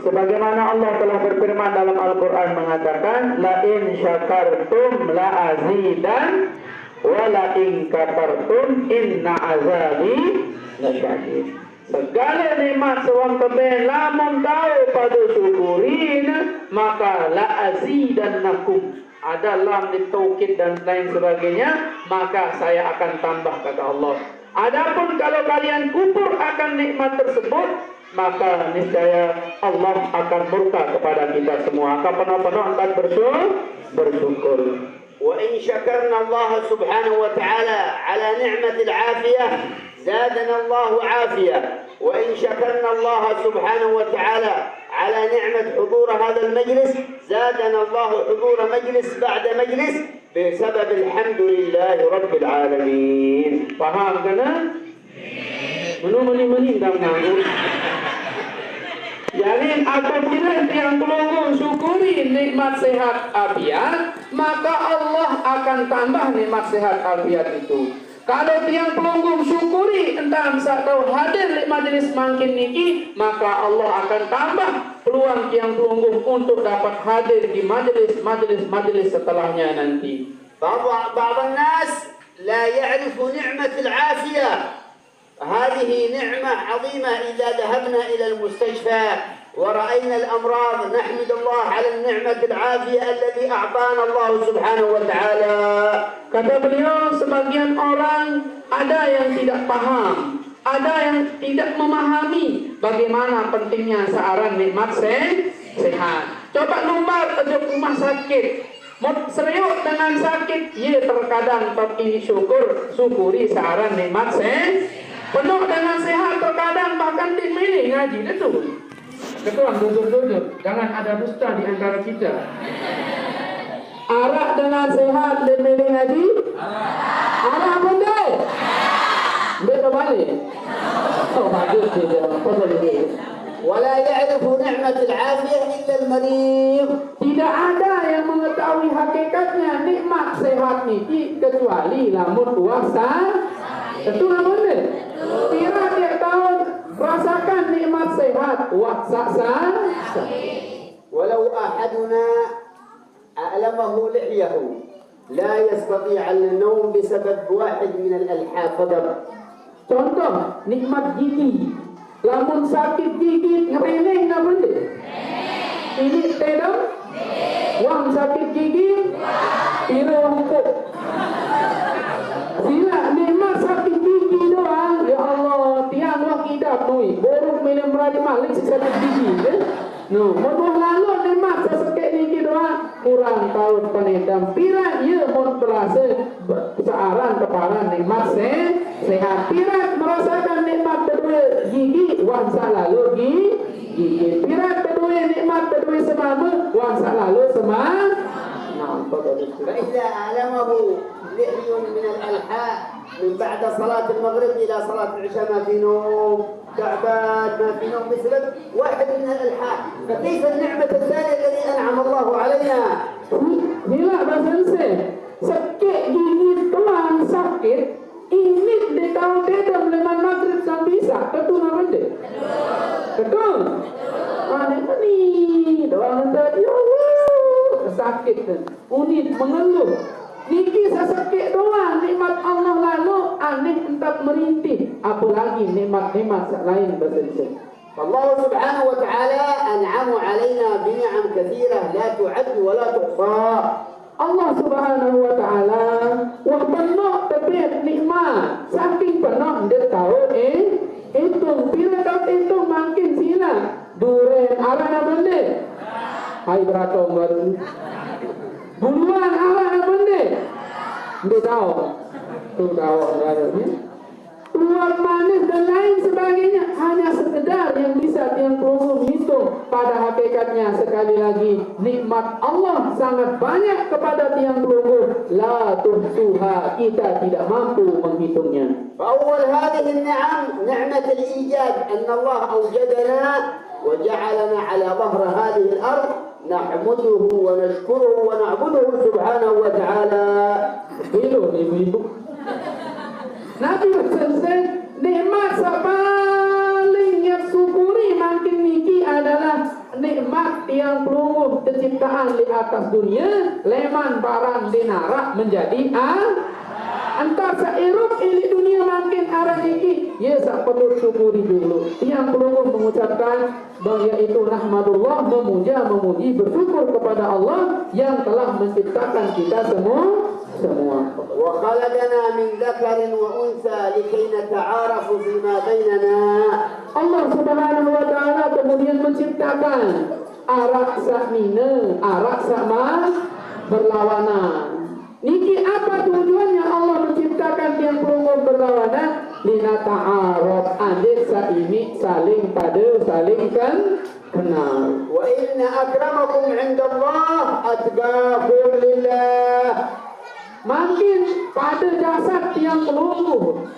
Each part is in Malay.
Sebagaimana Allah telah berfirman dalam Al-Quran mengatakan, la in syakartum la azidan wa la in kafartum inna azabi lasyadid. Segala nikmat sewang keben lamun kau pada syukurin maka la azidannakum. Ada lam ditaukid dan lain sebagainya, maka saya akan tambah kata Allah. Adapun kalau kalian kufur akan nikmat tersebut, maka niscaya Allah akan murka kepada kita semua. Akan penuh-penuh akan bersyukur. وإن شكرنا الله سبحانه وتعالى على نعمة العافية زادنا الله عافية، وإن شكرنا الله سبحانه وتعالى على نعمة حضور هذا المجلس زادنا الله حضور مجلس بعد مجلس بسبب الحمد لله رب العالمين. Faham kena? Meni dah menanggung. Jadi apabila yang pelunggu syukuri nikmat sehat afiat, maka Allah akan tambah nikmat sehat afiat itu. Kalau tiang pelunggu syukuri entah tahu hadir di majlis makin niki, maka Allah akan tambah peluang tiang pelunggu untuk dapat hadir di majlis setelahnya nanti. بعض الناس لا يعرف نعمة العافية. هذه نعمة عظيمة. إذا ذهبنا إلى المستشفى ورأينا الأمراض نحمد الله على النعمة العافية الذي أعطانا الله سبحانه وتعالى. Kata beliau, sebagian orang ada yang tidak paham, ada yang tidak memahami bagaimana pentingnya searan nikmat sehat. Coba numbar ke rumah sakit, serius dengan sakit, ya terkadang ini syukuri searan nikmat sehat. Penuh dengan sehat terkadang bahkan dimilih ngaji itu. Ketua duduk, jangan ada dusta di antara kita. Arak dengan sehat dimilih ngaji. Arak benda. Dia kembali. Oh bagus dia. Apa dia? ولا يعرف نعمة العافية إلا المريض. Tidak ada yang mengetahui hakikatnya nikmat sehat ini kecuali lamun puasa. Betul benda? Kira tiap tahun rasakan nikmat sehat waksa. ولو أحدنا أعلمه لحيه لا يستطيع النوم بسبب واحد من الألحاف فقط. Contoh nikmat gigi. Lamun sakit gigi ngereneng tak benda? Ini tedam? Wang sakit gigi? Kira hukum. Sila nikmat sakit gigi doang. Ya Allah, tiang wak idap nui. Boruk minum radi malik sakit gigi. No, modoh lalu nikmat sakit gigi doang. Kurang tahun penedam. Pira ia mau terasa searan kepala nikmat sehat. Pira merasakan nikmat kedua gigi. Wangsa lalu gigi. Pira kedua nikmat kedua semama. Wangsa lalu semama. فإذا أعلمه لحي من الألحاء من بعد صلاة المغرب إلى صلاة العشاء ما في نوم، تعبان ما في نوم بسبب واحد من الألحاء، فكيف النعمة الثانية الذي أنعم الله علينا؟ Bila bahasa sakit gigi tulang sakit ini di tahun dedam dengan maghrib sampai isak. Betul tak benda? Betul. Mana ni? Doang tadi sakit kan. Unit mengeluh. Niki sakit doang nikmat Allah lalu aneh entah merintih. Apalagi nikmat-nikmat lain bersensel. فالله سبحانه وتعالى أنعم علينا بنعم كثيرة لا تعد ولا تحصى. Allah Subhanahu wa taala wah penuh tebet nikmat. Saking penuh dia tahu itu bila kau itu makin sila duren arah benda. Hai beratong baru. Buluan arah benda. Dia tahu. Tu tahu barunya. Tuan manis dan lain sebagainya hanya sekedar yang bisa yang perlu hitung. Pada hakikatnya sekali lagi nikmat Allah sangat banyak kepada tiang pelunggu. La tuhsuha, kita tidak mampu menghitungnya. فأول هذه النعم نعمة الإيجاد أن الله أوجدنا وجعلنا على ظهر هذه الأرض نحمده ونشكره ونعبده سبحانه وتعالى. Ibu-ibu. Nabi selesai nikmat paling yang syukuri makin niki adalah nikmat yang pelungguh terciptaan di atas dunia, leman barang dinarak menjadi antar sairup ini dunia makin arah dikit, ya sak perlu syukuri dulu. Yang pelungguh mengucapkan yaitu rahmatullah, memuji bersyukur kepada Allah yang telah menciptakan kita semua. وخلقنا من ذكر وأنثى لكي نتعارف فيما بيننا. Allah Subhanahu wa taala kemudian menciptakan arak sakmina, arak sama berlawanan. Niki apa tujuannya Allah menciptakan tiang pelungguh berlawanan? Lina ta'aruf, adik saimi saling kan kenal. Wa inna akramakum 'indallahi atqakum lillah. Makin pada jasad yang pelungguh,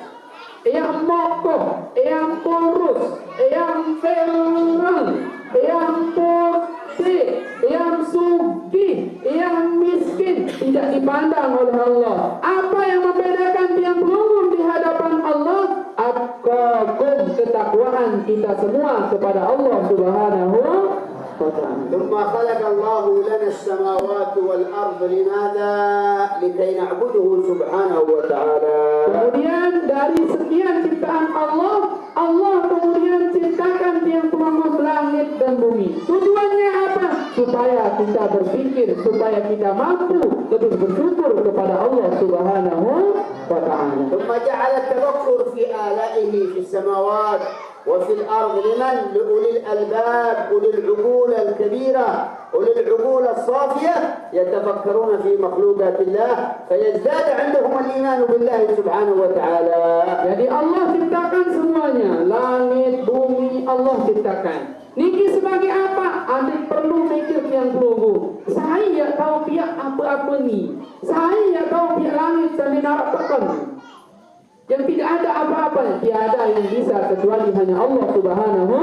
yang mokoh, yang kurus, yang fereng, yang putih, yang sugih, yang miskin tidak dipandang oleh Allah. Apa yang membedakan tiang pelungguh di hadapan Allah? Atqakum, ketakwaan kita semua kepada Allah Subhanahu wa ta'ala. ثم خلق الله لنا السماوات والأرض لماذا؟ لكي نعبده سبحانه وتعالى. Kemudian dari sekian ciptaan Allah, Allah kemudian ciptakan tiang pelungguh langit dan bumi. Tujuannya apa? Supaya kita berpikir, supaya kita mampu lebih bersyukur kepada Allah Subhanahu wa ta'ala. ثم جعل التفكر في آلائه في السماوات وفي الأرض لمن؟ لأولي الألباب، أولي العقول الكبيرة، أولي العقول الصافية يتفكرون في مخلوقات الله فيزداد عندهم الإيمان بالله سبحانه وتعالى. Jadi Allah ciptakan semuanya, langit, bumi Allah ciptakan. Niki sebagai apa? Adik perlu mikir yang pelungguh. Saya tahu pihak apa-apa ni. Saya tahu pihak langit dan dinarak tekan. Yang tidak ada apa-apa, tiada yang bisa kecuali hanya Allah Subhanahu.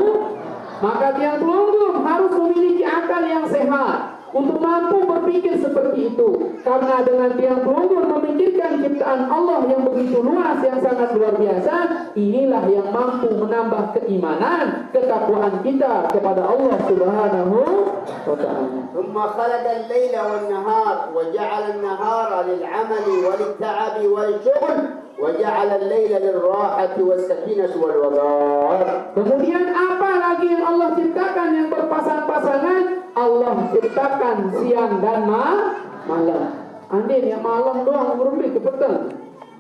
Maka tiang pelungguh harus memiliki akal yang sehat untuk mampu berpikir seperti itu. Karena dengan tiang pelungguh memikirkan ciptaan Allah yang begitu luas, yang sangat luar biasa, inilah yang mampu menambah keimanan, ketakwaan kita kepada Allah Subhanahu wa ta'ala. ثم خلق الليل والنهار وجعل النهار للعمل وللتعب والشغل وجعل الليل للراحة والسكينة والوقار. Kemudian apa lagi yang Allah ciptakan yang berpasang-pasangan? Allah ciptakan siang dan malam. Andai yang malam doang berhenti ke petang,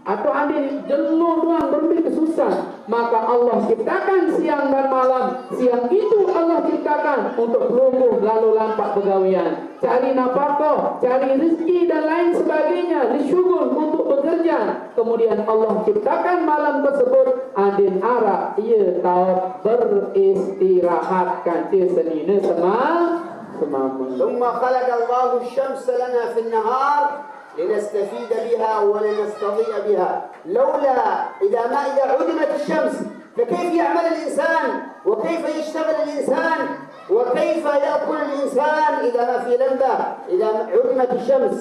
atau andai jenuh doang berhenti ke susah, maka Allah ciptakan siang dan malam. Siang itu Allah ciptakan untuk pelungguh lalu lampak begawian, cari nafkah, cari rezeki dan lain sebagainya, disyukur untuk bekerja. Kemudian Allah ciptakan malam tersebut adin arak ia tahu beristirahat kanci senina semua. ثم خلق الله الشمس لنا في النهار لنستفيد بها ولنستضيء بها. لولا إذا عدمت الشمس فكيف يعمل الإنسان وكيف يشتغل الإنسان وكيف يأكل الإنسان إذا ما في لمبة إذا عدمت الشمس.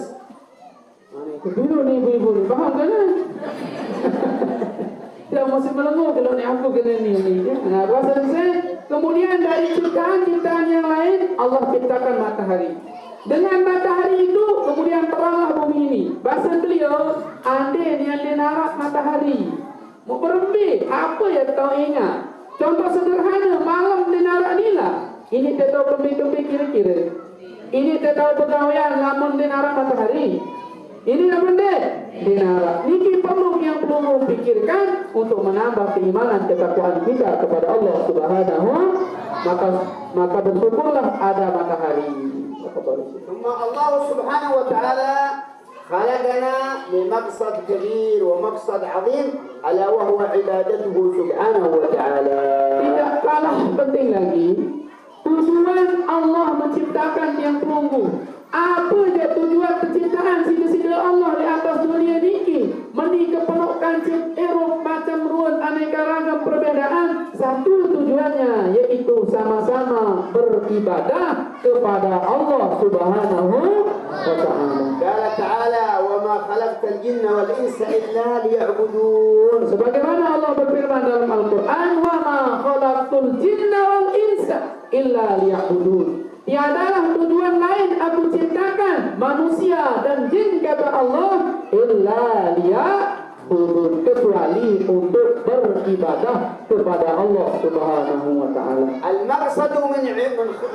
Keburu ni ibu-ibu ni, faham kan? Dia masih melengok kalau ni aku kena ni. Nah, bahasa saya. Kemudian dari ciptaan-ciptaan yang lain, Allah ciptakan matahari. Dengan matahari itu, kemudian teranglah bumi ini. Bahasa beliau, andai yang dinarak matahari. Mau berhenti, apa yang kau ingat? Contoh sederhana, malam dinarak ni lah. Ini dia tahu kembali kira-kira. Ini dia tahu pegawaian, lamun dinarak matahari. Ini apa benda? Dinarak. Niki perlu yang perlu pikirkan untuk menambah keimanan ketakwaan kita kepada Allah Subhanahu. Maka bersyukurlah ada matahari. ثم الله سبحانه وتعالى خلقنا لمقصد كبير ومقصد عظيم ألا وهو عبادته سبحانه وتعالى. Tidak kalah penting lagi, tujuan Allah menciptakan yang pelungguh. Apa je tujuan penciptaan sila-sila Allah di atas dunia niki? Meni kepenuhkan Eropa macam ruang aneka ragam perbedaan. Satu tujuannya yaitu sama-sama beribadah kepada Allah Subhanahu wa Ta'ala. قال تعالى وما خلقت الجن والإنس إلا ليعبدون. Sebagaimana Allah berfirman dalam Al-Quran, wa ma khalaqtul jinna wal insa illa liya'budun. Tiadalah tujuan lain aku ciptakan manusia dan jin, kata Allah, illa liya'budun, kecuali untuk beribadah kepada Allah Subhanahu wa Ta'ala. المقصد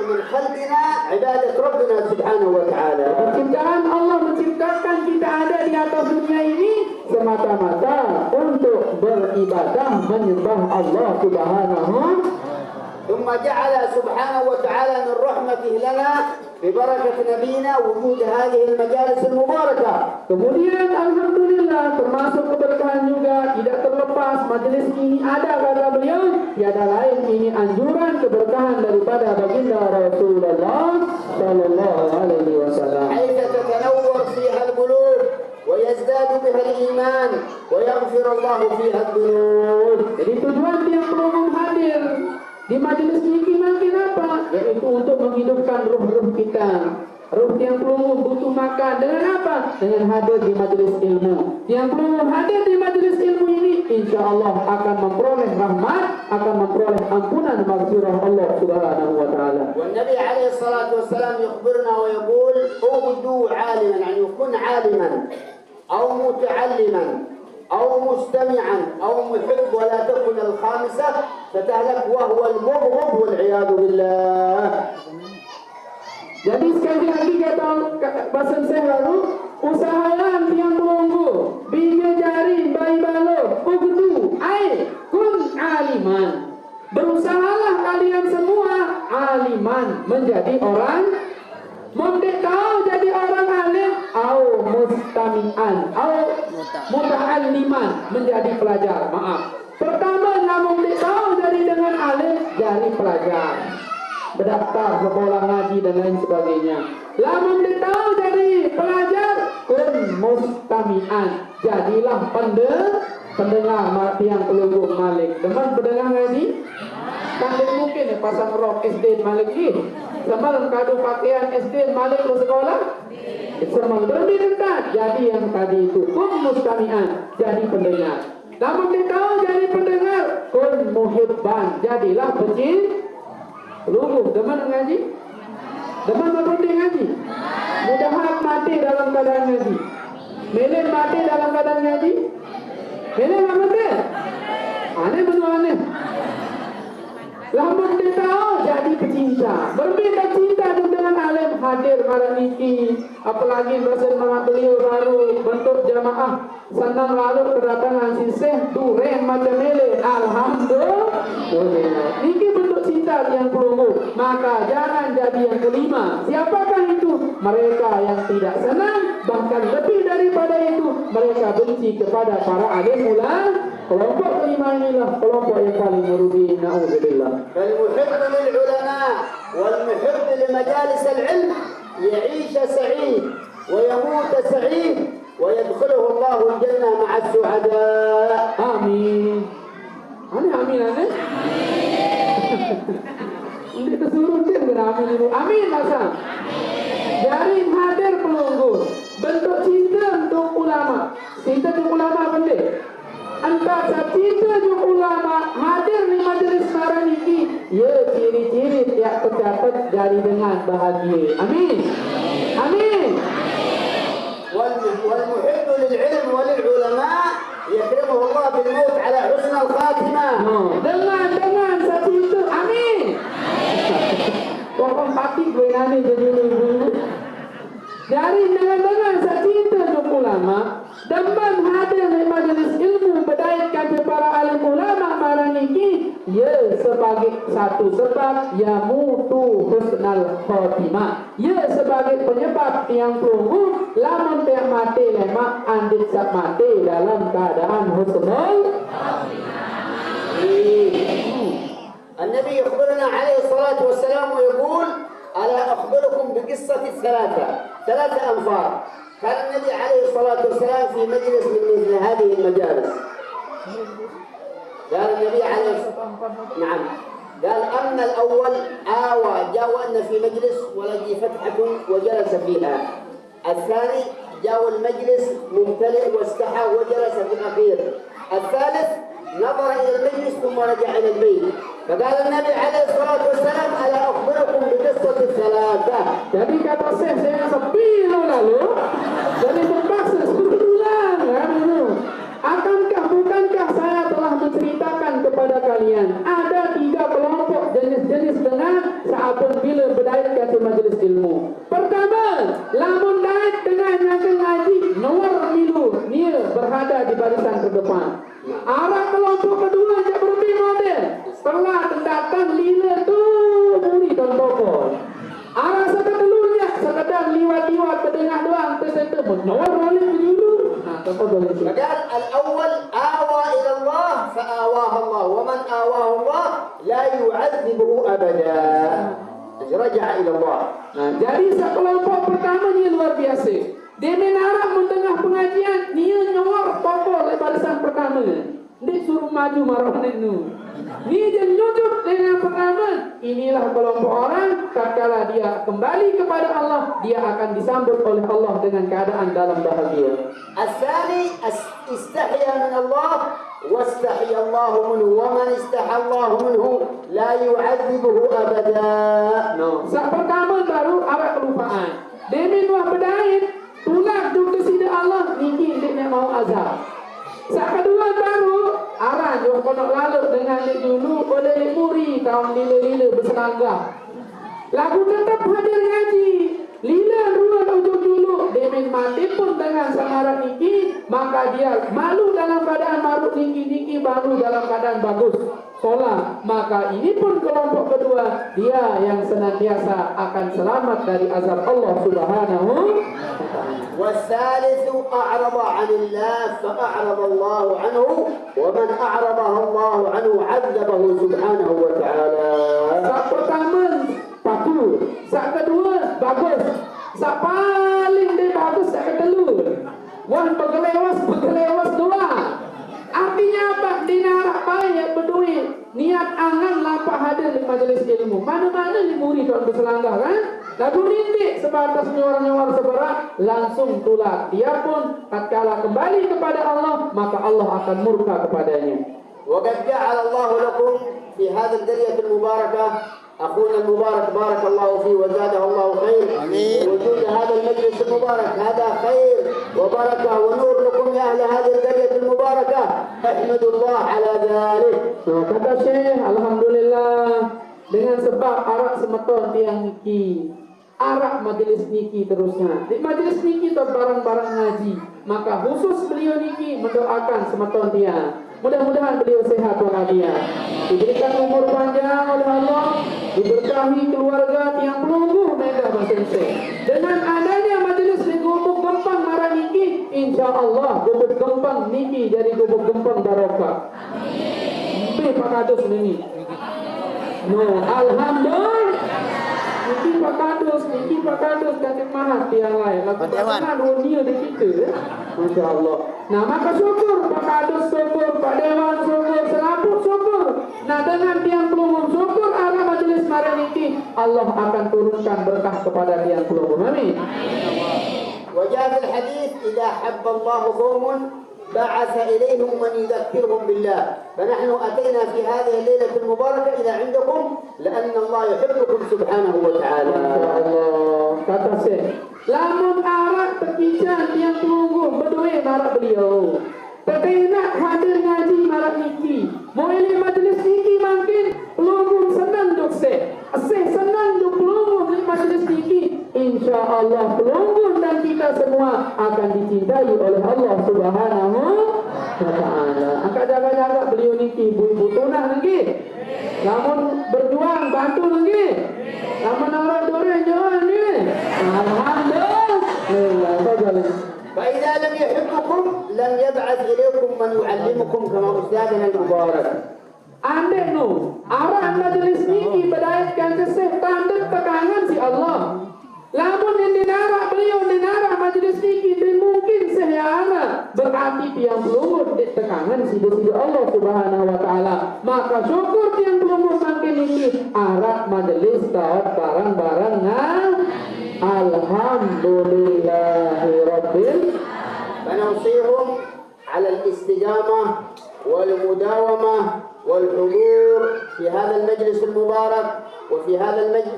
من خلقنا عبادة ربنا سبحانه وتعالى. Penciptaan Allah menciptakan kita ada di atas dunia ini semata-mata untuk beribadah menyembah Allah Subhanahu. ثم جعل سبحانه وتعالى من رحمته لنا ببركة نبينا وجود هذه المجالس المباركة. Kemudian alhamdulillah termasuk keberkahan juga tidak terlepas majelis ini ada, kata beliau, tiada lain ini anjuran keberkahan daripada baginda Rasulullah sallallahu alaihi wasallam. حيث تتنور فيها القلوب ويزداد بها الإيمان ويغفر الله فيها الذنوب. Jadi tujuan tiap pelunggung hadir di majelis ini makin apa? Yaitu untuk menghidupkan ruh-ruh kita. Ruh yang pelunggung butuh makan dengan apa? Dengan hadir di majelis ilmu. Yang pelunggung hadir di majelis ilmu ini, insya Allah akan memperoleh rahmat, akan memperoleh ampunan maghfirah Allah Subhanahu wa Ta'ala. والنبي عليه الصلاة والسلام يخبرنا ويقول اغدوا عالما، يعني كن عالما أو متعلما أو مستمعا أو محب، ولا تكن الخامسة فتهلك وهو المبغض والعياذ بالله. Jadi sekali lagi kata bahasa saya lalu, usahalah tiang pelunggu, bina jaring, bayi balo, ugdu, kun aliman. Berusahalah kalian semua aliman, menjadi orang tahu jadi orang alim, au mustami'an, au muta'alliman, menjadi pelajar. Maaf. Pertama, namun tahu jadi dengan alim, jadi pelajar. Berdaftar sekolah ngaji dan lain sebagainya. Lamun tahu jadi pelajar, kun mustami'an, jadilah pendengar yang pelunggu Malik. Teman pendengar ngaji? Kan mungkin ya pasang rok SD Malik ini. Sembal kado pakaian SD Malik ke sekolah. Sembal lebih dekat. Jadi yang tadi itu kun mustami'an, jadi pendengar. Namun tahu jadi pendengar, kun muhibban, jadilah pecinta. Pelunggu, demen ngaji? Demen berhenti ngaji? Mudah mati dalam keadaan ngaji. Melin mati dalam keadaan ngaji? Melin nggak mati? Aneh betul aneh. Lamun tahu jadi pecinta, berbeda cinta dengan alim hadir malam ini, apalagi bersama beliau baru bentuk jamaah senang lalu kedatangan si Syekh Duren macam ini, alhamdulillah. Ini bentuk cinta yang pelunggu. Maka jangan jadi yang kelima. Siapakah itu? Mereka yang tidak senang, bahkan lebih daripada itu mereka benci kepada para alim ulama. Kelompok kelima inilah kelompok yang paling merugi. Na'udzubillah. فالمحب للعلماء والمحب لمجالس العلم يعيش سعيد ويموت سعيد ويدخله الله الجنة مع السعداء. آمين. Aneh amin aneh. Ini kesuruh dia amin itu. Amin masa. Dari hadir pelunggu bentuk cinta untuk ulama. Cinta untuk ulama benda. Antara cinta untuk ulama hadir di majelis sekarang ini, ya ciri-ciri yang tercatat dari dengan bahagia. Amin. Amin. والمحب للعلم وللعلماء يكرمه الله بالموت على حسن الخاتمة. Dengan cinta. Amin. Orang pati gue nani jadi dulu. Dari dengan cinta untuk ulama, demen hadir di majelis ilmu berdaitkan para alim ulama marang iki, ya sebagai satu sebab ya mutu husnal khotimah, ya sebagai penyebab yang pelunggu lamun tiang mati lemak andit sak mati dalam keadaan husnul النبي يخبرنا عليه الصلاة والسلام ويقول ألا أخبركم بقصة ثلاثة أنفار. كان النبي عليه الصلاة والسلام في مجلس من مثل هذه المجالس. قال النبي عليه الصلاة والسلام نعم، قال أما الأول آوى في مجلس ولقي فتحة وجلس فيها. الثاني جاء المجلس ممتلئ واستحى وجلس في الأخير. الثالث نظر إلى المجلس ثم رجع إلى البيت. فقال النبي عليه الصلاة والسلام: ألا أخبركم بقصة الثلاثة. Jadi kata Syekh, saya sepi lalu. Jadi terpaksa berulang. Bukankah saya telah menceritakan kepada kalian ada 3 kelompok jenis-jenis dengan saapun bila berdait ke majelis ilmu. Pertama, lamun dait dengan yang ngaji nomor milu dia berada di barisan terdepan. Arah kelompok kedua yang berbeda model. Setelah datang lila tu muri dan toko. Arah sekeduanya sekedar liwat-liwat kedengar doang tersentuh menawar balik dulu. فقال الأول آوى إلى الله فآواه الله ومن آواه الله لا يعذبه أبدا. رجع إلى الله. Jadi sekelompok pertama ni luar biasa. Dia menarap mendengar pengajian, dia nyawar pokok di barisan pertama. Dia suruh maju marah nu. Ni dia nyujud dengan pertama. Inilah kelompok orang tatkala dia kembali kepada Allah, dia akan disambut oleh Allah dengan keadaan dalam bahagia. الثاني استحيا من الله واستحيا الله منه ومن استحى الله منه لا يعذبه أبدا. Saat pertama baru awak kelupaan. Demi dua berdait, tulang duduk sini Allah, niki dia mau azab. Saat kedua baru arah jom konok lalu dengan dia dulu boleh muri tahun lila-lila bersenangga. Lagu tetap hadir ngaji. Lila dua ujung dulu demin mati pun dengan samaran niki, maka dia malu dalam keadaan malu niki baru dalam keadaan bagus solat, maka ini pun kelompok kedua, dia yang senantiasa akan selamat dari azab Allah Subhanahu wa ta'ala. والثالث أعرض عن الله فأعرض الله عنه ومن أعرضه الله عنه عذبه سبحانه وتعالى. Saat pertama patuh, saat kedua bagus, saat paling dia bagus saat kedua wan bergelewas dua. Artinya apa? Dinarak baik berduit, niat angan lampak hadir di majelis ilmu. Mana-mana di murid tuan berselanggar kan? Lagu nintik sebatas nyawar-nyawar seberat, langsung tular. Dia pun tatkala kembali kepada Allah, maka Allah akan murka kepadanya. وقد جعل الله لكم في هذه القرية المباركة أخونا المبارك بارك الله فيه وزاده الله خير. وجود هذا المجلس المبارك هذا خير وبركة ونور لكم يا أهل هذه القرية المباركة. احمدوا الله على ذلك. Kata Syekh, alhamdulillah dengan sebab arak semeton tiang niki, arak majelis niki terusnya. Di majelis niki tu barang-barang ngaji, maka khusus beliau niki mendoakan semeton tiang. Mudah-mudahan beliau sehat walafiat, diberikan umur panjang oleh Allah, diberkahi keluarga tiang pelunggu mega bersense. Dengan adanya majelis di Gubuk Gempang Maraniki, insya Allah Gubuk Gempang niki jadi Gubuk Gempang barokah. Amin. Pak Kadus ini. No, alhamdulillah. Niki Pak Kadus kantin mahat tiang lain. Lakukan dunia di kita. Masya Allah. Nah maka syukur Pak Kadus syukur, Pak Dewan syukur, selaput syukur. Nah dengan tiang pelunggu syukur arah majelis Maraniki, Allah akan turunkan berkah kepada tiang pelunggu. Amin. وجاء في الحديث إذا حب الله قوم بعث إليهم من يذكرهم بالله. فنحن أتينا في هذه الليلة المباركة إلى عندكم لأن الله يحبكم سبحانه وتعالى. Kata Syekh, lamun arak terkisah tiang pelunggu berduit marah beliau. Tapi nak hadir ngaji marah niki, boleh majlis niki makin pelunggu senang duk Syekh. Syekh senang duk pelunggu di majlis niki. Insya Allah pelunggu dan kita semua akan dicintai oleh Allah Subhanahu wa ta'ala. Angkat jaga-jaga beliau niki ibu-ibu tunah lagi. Namun berjuang bantu lagi. Namun orang durian jangan ni. Alhamdulillah. فإذا لم يحبكم لم يبعث إليكم من يعلمكم كما أستاذنا المبارك. Anda nu arah majlis niki berdaitkan keseh tanda tekangan si Allah. Lamun yang dinarah beliau dinarah majlis niki dan mungkin sehana berarti tiang pelungut di tekangan sida-sida Allah Subhanahu wa taala. Maka syukur tiang pelumur makin ini arak majelis taat barang-barang alhamdulillahirabbil. فنوصيهم على الاستدامة والمداومة والحضور في هذا المجلس المبارك وفي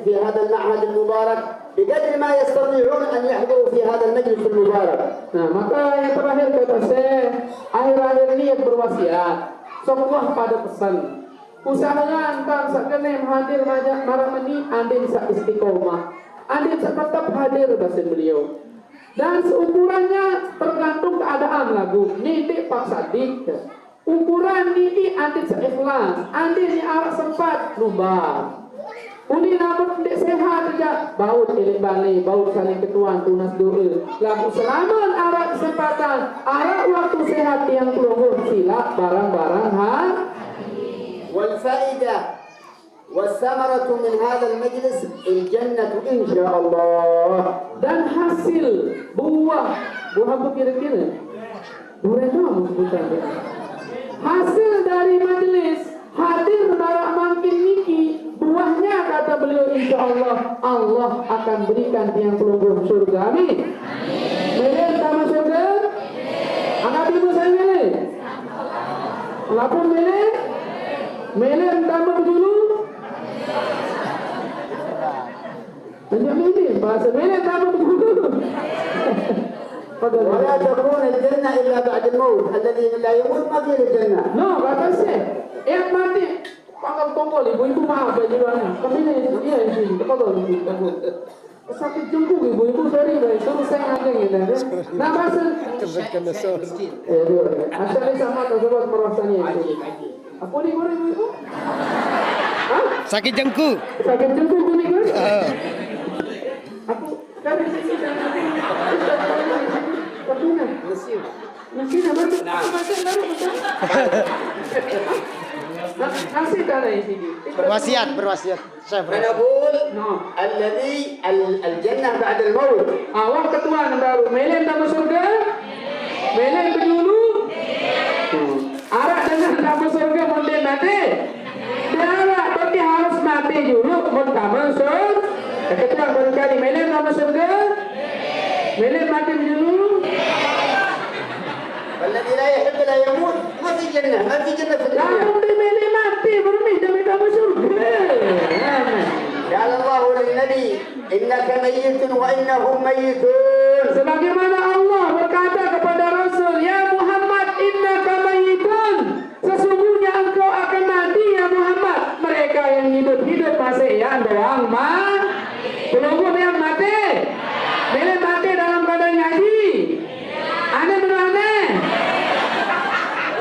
في هذا المعهد المبارك بقدر ما يستطيعون أن يحضروا في هذا المجلس المبارك. Nah, maka yang terakhir kata saya, akhir-akhir ini yang berwasiat, sebuah pada pesan. Usahakan kan sakene hadir maramani andin sa istiqomah. Andin tetap hadir bahasa beliau. Dan seukurannya tergantung keadaan lagu. Nitik paksa dik. Ukuran niki andin seikhlas. Andin ni arah sempat lumba. Uni namun dek sehat saja. Baut elek balik, baut saling ketuan tunas doa. Lagu selamat arah kesempatan, arah waktu sehat yang pelungur sila barang-barang والفائدة والثمرة من هذا المجلس الجنة إن شاء الله. Dan hasil buah apa kira-kira? Buah sebutannya. Hasil dari majelis hadir barak makin niki, buahnya kata beliau insya Allah Allah akan berikan tiang pelunggur surga. Amin. Milih tamu surga? Angkat ibu saya milih. Lapor milih? Milih tamu dulu? Banyak milih bahasa milih tamu dulu. ولا تكون الجنة إلا بعد الموت. الذي لا يموت ما فيه الجنة. No, kata saya, yang mati pangkal tongkol ibu-ibu maaf ya jiwanya. Kami ini iya sih, tongkol ibu. Sakit jengkuk ibu-ibu sorry baik, suruh saya ngajeng gitu. Nah bahasa asalnya sama tersebut merasanya itu. Apa nih gue ibu-ibu? Hah? Sakit jengkuk. Sakit jengkuk gue nih. Aku kan di sini dan Kapuna. Mungkin apa tu? Macam baru betul. Nasi dah di sini. Berwasiat. فنقول الذي الجنة بعد الموت. Awak ketua baru. Melen tamu surga. Melen pendulu. Arak dengan tamu surga mungkin mati. Darah berarti harus mati dulu. Mungkin tamu surga. Ketua berkali melen tamu surga. Melen mati dulu. والذي لا يحب لا يموت ما في جنة في الدنيا. Kalau dimilih mati bermi demi kamu surga. قال الله للنبي إنك ميت وإنهم ميتون. Sebagaimana Allah berkata kepada Rasul, ya Muhammad, innaka mayyitun. Sesungguhnya engkau akan mati ya Muhammad. Mereka yang hidup masih ya doang pelunggur yang mati. Bila mati dalam keadaan haji. Aneh benar.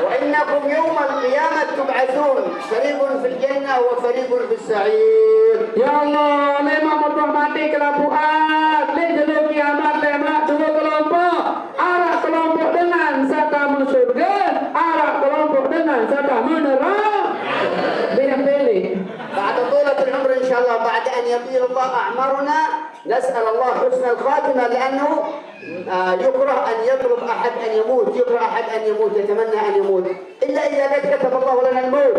وإنكم يوم القيامة تبعثون فريق في الجنة وفريق في السعير. Ya Allah, lema mati kelabuan, le jalur kiamat lema dua kelompok. Arah kelompok dengan sata surga, arah kelompok dengan sata neraka. Pilih. بعد طولة العمر إن شاء الله بعد أن يطيل الله أعمارنا نسأل الله حسن الخاتمة لأنه يكره أن يطلب أحد أن يموت يكره أحد أن يموت يتمنى أن يموت إلا إذا قد كتب الله لنا الموت.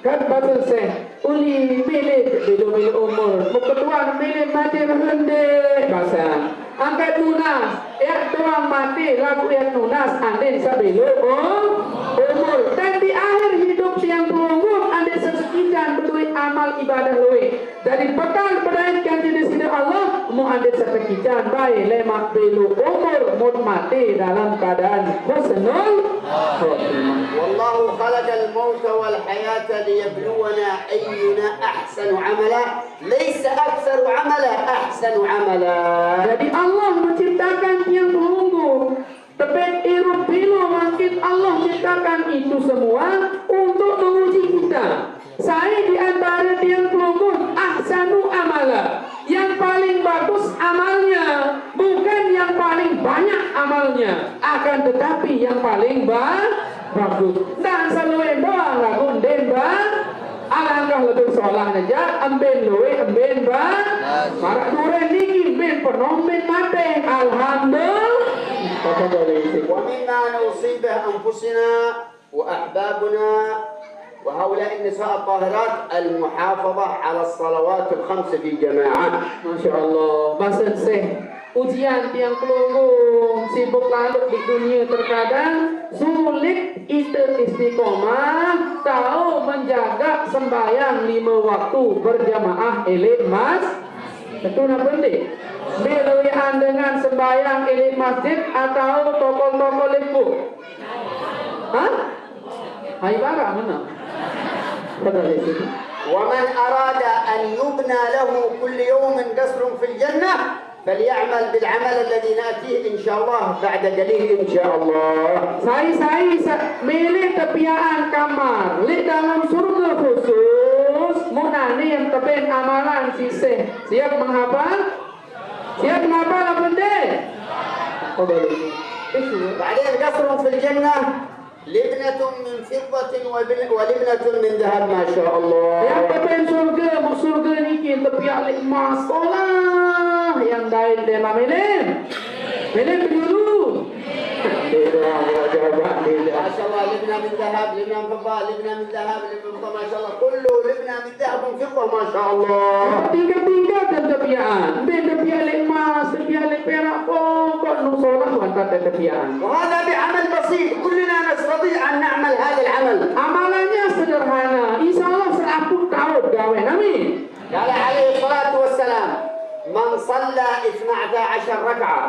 Kan betul saya. Uli milik umur. Muketuan milik mati rendek bahasa. Angkat lunas. Tuang mati lagu yang lunas. Andin sabilu umur. Dan di akhir hidup yang pelunggur andin sesekian betul amal ibadah lui. Dari bekal berdaikan di sini Allah mu andin sesekian baik lemak belu umur mut mati dalam keadaan husnul khotimah. والله خلق الموت والحياة ليبلونا أينا أحسن عملا ليس أكثر عملا أحسن عملا. Jadi Allah menciptakan yang pelunggur. Tepek irup bilo makin Allah ciptakan itu semua untuk menguji kita. Saya di antara yang pelunggur ahsanu amala. Yang paling bagus amalnya, bukan yang paling banyak amalnya, akan tetapi yang paling bagus. Dan selalu doang lagu den alangkah lebih solah aja amben loe amben marak dure niki ben penom ben mate alhamdulillah. ومما نوصي به أنفسنا وأحبابنا وهؤلاء النساء الطاهرات المحافظة على الصلوات الخمس في جماعة. Masya Allah, bahasa seh. Ujian tiang pelunggung sibuk lalu di dunia terkadang sulit kita istiqomah tahu menjaga sembahyang 5 waktu berjamaah elit mas. Itu nak penting. Pilihan dengan sembahyang elit masjid atau toko-toko lembu. Hah? Hai barang mana? Betul itu. ومن أراد أن يبنى له كل يوم قصر في الجنة فليعمل بالعمل الذي نأتيه إن شاء الله بعد قليل إن شاء الله. Saya milih tepiaan kamar, li dalam surga khusus. Munani yang tepin amalan sisih. Siap menghafal? Siap menghafal apa deh? Oh boleh. بعدين قصر في الجنة لبنة من فضة ولبنة من ذهب ما شاء الله. Yang tepin surga ni tepian li emas olah. Yang lain tema milih. Milih dulu. ما شاء الله لبنة من ذهب لبنة من فضة لبنة من ذهب لبنة من فضة ما شاء الله كله لبنة من ذهب وفضة ما شاء الله. Tingkat-tingkat dan tepian. Tepian li emas, tepian li perak. Pokok nusolah wanita tepian. وهذا بعمل بسيط كلنا نستطيع أن نعمل هذا العمل. Amalannya sederhana. Insya Allah seraput tahu gawe nami. قال عليه الصلاة والسلام من صلى 12 ركعة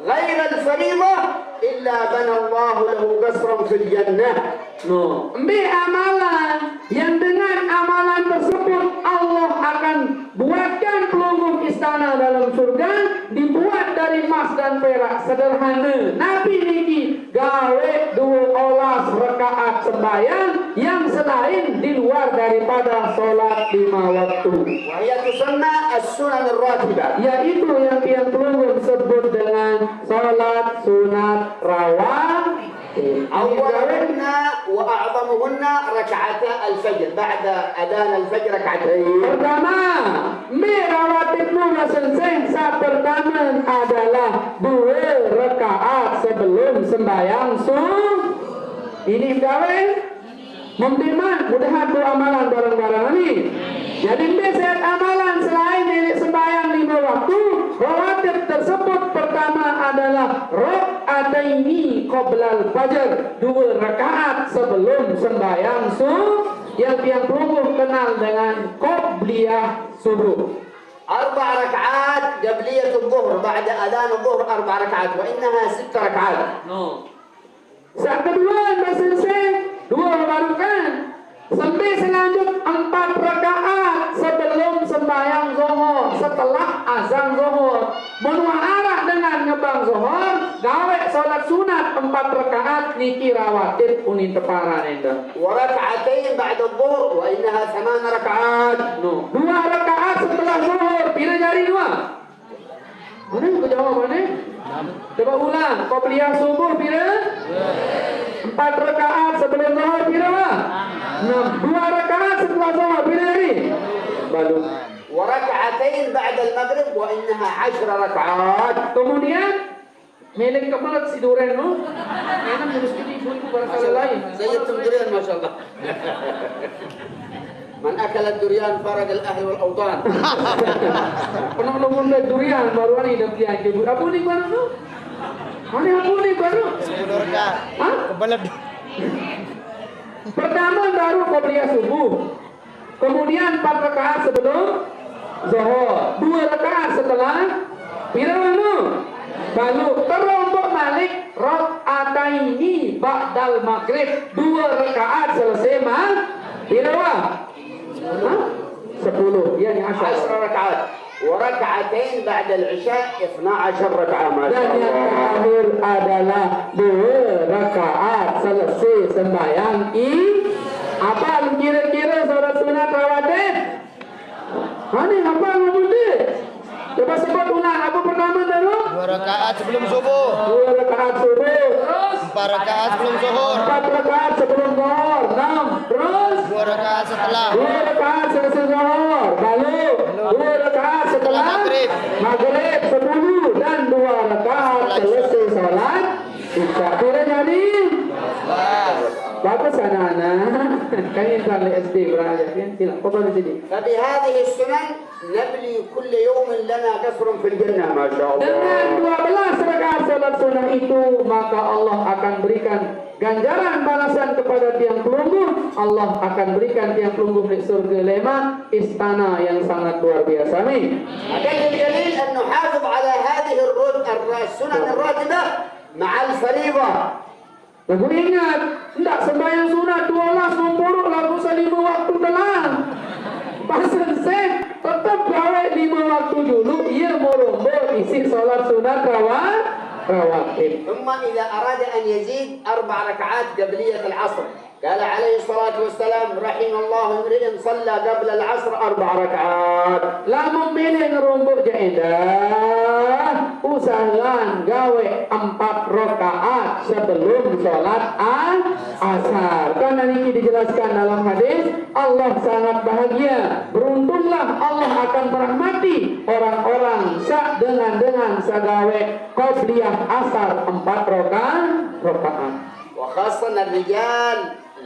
غير الفريضة إلا بنى الله له قصرا في الجنة. No. Ambil amalan yang dengan amalan tersebut Allah akan buatkan pelunggung istana dalam surga dibuat dari emas dan perak sederhana. Nabi niki gawe 2 rakaat sembahyang yang selain di luar daripada solat 5 waktu. وهي تسمى السنن الراتبة. Yaitu yang pelunggung sebut dengan solat sunat rawatib. أولهن وأعظمهن ركعتا الفجر بعد أذان الفجر ركعتين. Pertama, rawatib nuna senseng saat pertama adalah 2 rakaat sebelum sembahyang subuh. Ini gawe membimbang mudahan tu amalan bareng-bareng ini. Jadi biasa amalan selain milik sembahyang 5 waktu, rawatib tersebut pertama adalah rakaataini qoblal fajr, 2 rakaat sebelum sembahyang subuh yang pelunggung kenal dengan qobliyah subuh. 4 ركعات قبلية الظهر بعد أذان الظهر 4 ركعات وإنها 6 ركعات. Saat kedua selesai 2 baru kan. Sampai selanjut 4 rakaat sebelum sembahyang zuhur setelah azan zuhur. Menuarah dengan ngebang zuhur, gawe salat sunat 4 rakaat niki rawatib unin teparan enda. وركعتين بعد الظهر وإنها 8 ركعات. 2 rakaat setelah zuhur. Pila jari 2? Mana aku jawab mana? Coba ulang. Qobliyah subuh pila? 4 rakaat sebelum zuhur pila? 2 rakaat setelah zuhur pila jari? Baru. وركعتين بعد المغرب وإنها 10 ركعات. Kemudian milik kebelet si duren lu. Enak terus ini ibu-ibu barangkali lain. زي الدريان ما شاء الله. من أكل الدريان فرق الأهل والأوطان. Pernah nunggu durian baru ini dah pian ibu. Apa ni baru tu? Mana apa ni baru? 10 rakaat. Hah? Kebelet. Pertama baru qobliyah subuh. Kemudian 4 rakaat sebelum zuhur. 2 rakaat setelah pira dulu. Baru terombok balik rakaataini ba'dal maghrib. 2 rakaat selesai pira wah? 10 يعني 10 ركعات وركعتين بعد العشاء 12 ركعة ما dan شاء yang الله. terakhir adalah 2 rakaat selesai sembahyang apa kira-kira saudara sunat rawatib? Hani apa namanya? Coba sebut ulang apa pertama dulu? 2 rakaat sebelum subuh. 2 rakaat subuh, terus 4 rakaat sebelum zuhur. 4 rakaat sebelum zuhur, 6, terus 2 rakaat setelah. 2 rakaat selesai zuhur, lalu 2 rakaat setelah Maghrib. maghrib 10 dan 2 rakaat selesai salat isya. Kira jadi? Berapa intan le SD beraja kan. Sila, foto di sini. فبهذه السنن نبني كل يوم لنا قصر في الجنة ما شاء Dengan الله. 12 rakaat salat sunnah itu, maka Allah akan berikan ganjaran balasan kepada tiang pelungguh. Allah akan berikan tiang pelungguh di surga lema, istana yang sangat luar biasa nih. أدل الدليل أن نحافظ على هذه السنن الراتبة مع الفريضة. Lagu ingat, tidak sembahyang sunat 12 memburuk lagu 5 waktu dalam. Pasal saya tetap gawe 5 waktu dulu, ia merombo isi solat sunat rawatib. ثم إذا أراد أن يزيد 4 ركعات قبلية العصر قال عليه الصلاة والسلام رحم الله امرئ صلى قبل العصر 4 ركعات. Lamun milih ngerombok jaedah, usahakan gawe 4 rakaat sebelum sholat asar. Karena ini dijelaskan dalam hadis, Allah sangat bahagia, beruntunglah Allah akan merahmati orang-orang sak dengan sagawe qobliyah asar 4 rakaat. وخاصة الرجال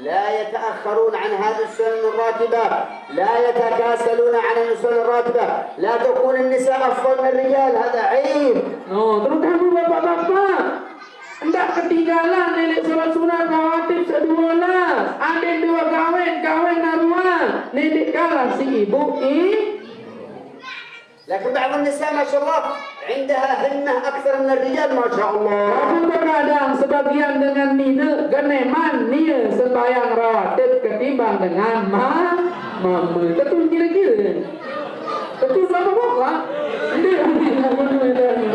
لا يتأخرون عن هذه السنن الراتبة، لا يتكاسلون عن السنن الراتبة، لا تكون النساء أفضل من الرجال، هذا عيب. Terutama bapak-bapak, hendak ketinggalan nenek sholat sunat rawatib 12. Adik 2 kawin naruan, nenek kalah si ibu لكن بعض النساء ما شاء الله عندها همة أكثر من الرجال ما شاء الله. Namun terkadang sebagian dengan nina geneman nia sembahyang rawatib ketimbang dengan mama. Betul kira-kira. Betul bapak-bapak.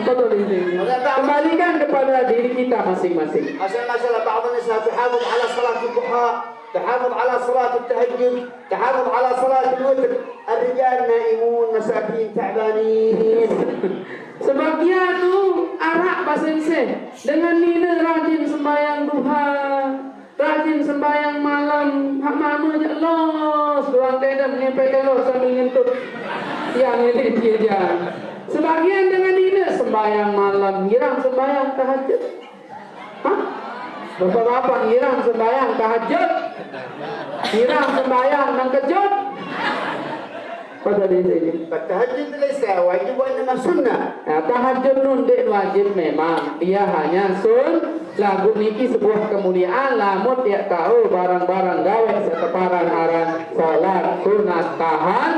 Betul ini. Kembalikan kepada diri kita masing-masing. عشان ما شاء الله بعض النساء تحافظ على صلاة الضحى، تحافظ على صلاة التهجد، تحافظ على صلاة الوتر. الرجال نائمون مساكين تعبانين. Sebagian tu arak bahasa Indonesia dengan nina rajin sembahyang duha, rajin sembahyang malam, hak mama je los, doang tenda menyampai los sambil ngentut. Yang ini dia je. Sebagian dengan nina sembahyang malam, girang sembahyang tahajud. Hah? Bapak-bapak girang sembahyang tahajud, girang sembahyang nang kejut. Pada di sini. فالتهجد ليس واجب وإنما سنة. Nah, tahajud nun dek wajib memang, dia hanya lagu niki sebuah kemuliaan, lamun tiap tahu barang-barang gawe sekeparan aran salat sunat tahan,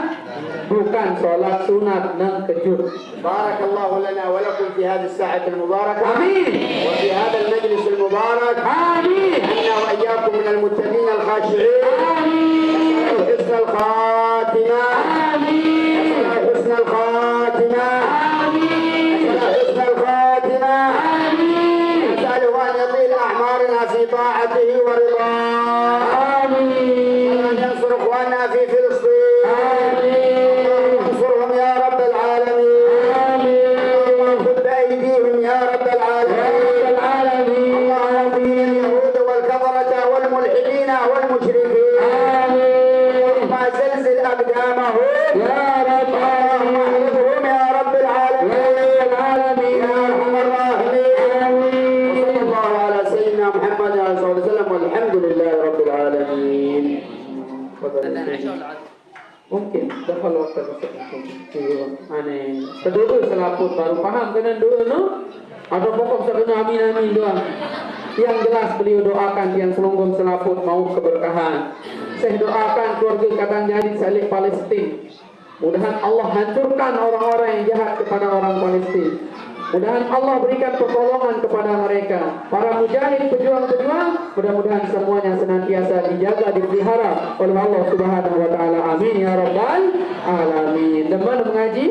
bukan salat sunat nang kejut. بارك الله لنا ولكم في هذه الساعة المباركة. Amin. وفي هذا المجلس المبارك. Amin. أنا وإياكم من المتقين الخاشعين. Amin. حسن الخاتمة. Amin. حسن الخاتمة. Amin. حسن الخاتمة. Amin. نسأله أن يطيل أعمارنا في طاعته ورضاه. Amin. وأن ينصر إخواننا في فلسطين. Amin. وانصرهم يا رب العالمين. Amin. خذ بأيديهم يا رب العالمين. العالمين. اللهم فيهم اليهود والكفرة والملحدين والمشركين. اللهم زلزل أقدامهم يا رب واحفظهم يا رب العالمين. يا أرحم الراحمين. وصلى الله على سيدنا محمد صلى الله عليه وسلم والحمد لله رب العالمين. Mungkin dah kalau waktu aneh kedua selaput baru paham kena doa no atau pokok sekena amin doa yang jelas beliau doakan yang selunggum selaput mau keberkahan. Saya doakan keluarga Kadang Jadi Salib Palestin, mudahan Allah hancurkan orang-orang yang jahat kepada orang Palestin. Mudahan Allah berikan pertolongan kepada mereka. Para mujahid, pejuang-pejuang, mudah-mudahan semuanya senantiasa dijaga, dipelihara oleh Allah Subhanahu wa taala. Amin ya rabbal alamin. Teman mengaji